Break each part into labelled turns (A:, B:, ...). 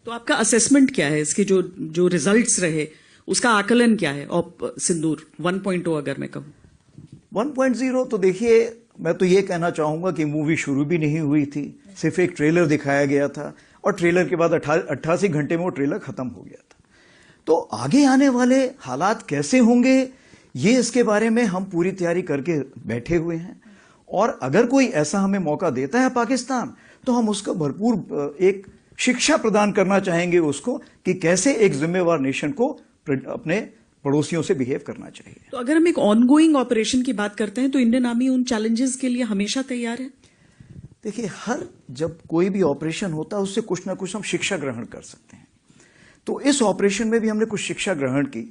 A: तो आपका असेसमेंट क्या है इसके, जो जो रिजल्ट्स रहे उसका आकलन क्या है? और सिंदूर 1.0 अगर मैं कहूं
B: 1.0 तो देखिए, मैं तो ये कहना चाहूंगा कि मूवी शुरू भी नहीं हुई थी, सिर्फ एक ट्रेलर दिखाया गया था और ट्रेलर के बाद 88 घंटे में वो ट्रेलर खत्म हो गया था। तो आगे आने वाले हालात कैसे होंगे, ये इसके बारे में हम पूरी तैयारी करके बैठे हुए हैं। और अगर कोई ऐसा हमें मौका देता है पाकिस्तान, तो हम उसको भरपूर एक शिक्षा प्रदान करना चाहेंगे उसको कि कैसे एक जिम्मेवार नेशन को अपने पड़ोसियों से बिहेव करना चाहिए।
A: तो अगर हम एक ऑनगोइंग ऑपरेशन की बात करते हैं तो इंडियन आर्मी उन चैलेंजेस के लिए हमेशा तैयार है।
B: देखिए, जब कोई भी ऑपरेशन होता है उससे कुछ ना कुछ हम शिक्षा ग्रहण कर सकते हैं। तो इस ऑपरेशन में भी हमने कुछ शिक्षा ग्रहण की।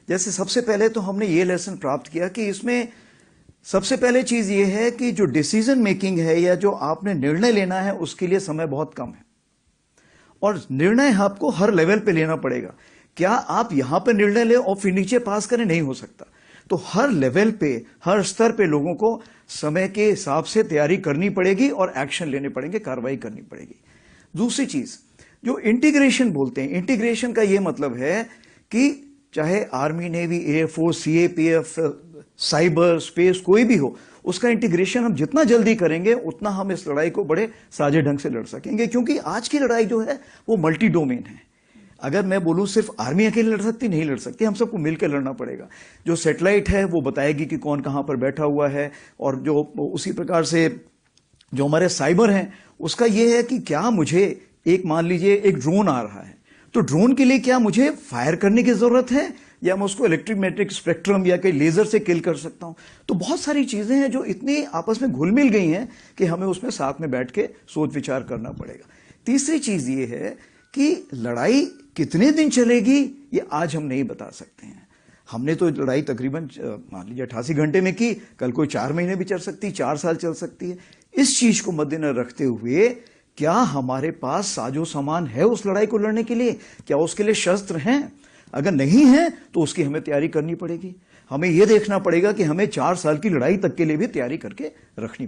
B: जैसे सबसे पहले तो हमने ये लेसन प्राप्त किया कि इसमें सबसे पहले चीज ये है कि जो डिसीजन मेकिंग है या जो आपने निर्णय लेना है उसके लिए समय बहुत कम है, और निर्णय आपको हर लेवल पे लेना पड़ेगा। क्या आप यहां पर निर्णय ले और फिर नीचे पास करें? नहीं हो सकता। तो हर लेवल पे, हर स्तर पे लोगों को समय के हिसाब से तैयारी करनी पड़ेगी और एक्शन लेने पड़ेंगे, कार्रवाई करनी पड़ेगी। दूसरी चीज जो इंटीग्रेशन बोलते हैं, इंटीग्रेशन का यह मतलब है कि चाहे army, navy, air force, CAPF, cyber, space, कोई भी हो, उसका इंटीग्रेशन हम जितना जल्दी करेंगे उतना हम इस लड़ाई को बड़े साजे ढंग से लड़ सकेंगे। क्योंकि आज की लड़ाई जो है वो मल्टी डोमेन है। अगर मैं बोलूं सिर्फ आर्मी अकेले लड़ सकती, नहीं लड़ सकती, हम सबको मिलकर लड़ना पड़ेगा। जो सैटेलाइट है वो बताएगी कि कौन कहां पर बैठा हुआ है, और जो उसी प्रकार से जो हमारे साइबर हैं उसका ये है कि क्या मुझे एक, मान लीजिए एक ड्रोन आ रहा है, तो ड्रोन के लिए क्या मुझे फायर करने की जरूरत है या मैं उसको इलेक्ट्रोमैग्नेटिक स्पेक्ट्रम या कहीं लेजर से किल कर सकता हूं? तो बहुत सारी चीजें हैं जो इतनी आपस में घुल मिल गई हैं कि हमें उसमें साथ में बैठ के सोच विचार करना पड़ेगा। तीसरी चीज ये है कि लड़ाई कितने दिन चलेगी ये आज हम नहीं बता सकते हैं। हमने तो लड़ाई तकरीबन मान लीजिए 88 घंटे में की, कल कोई 4 महीने भी चल सकती, 4 साल चल सकती है। इस चीज को मद्देनजर रखते हुए क्या हमारे पास साजो सामान है उस लड़ाई को लड़ने के लिए? क्या उसके लिए शस्त्र हैं? अगर नहीं है तो उसकी हमें तैयारी करनी पड़ेगी। हमें यह देखना पड़ेगा कि हमें 4 साल की लड़ाई तक के लिए भी तैयारी करके रखनी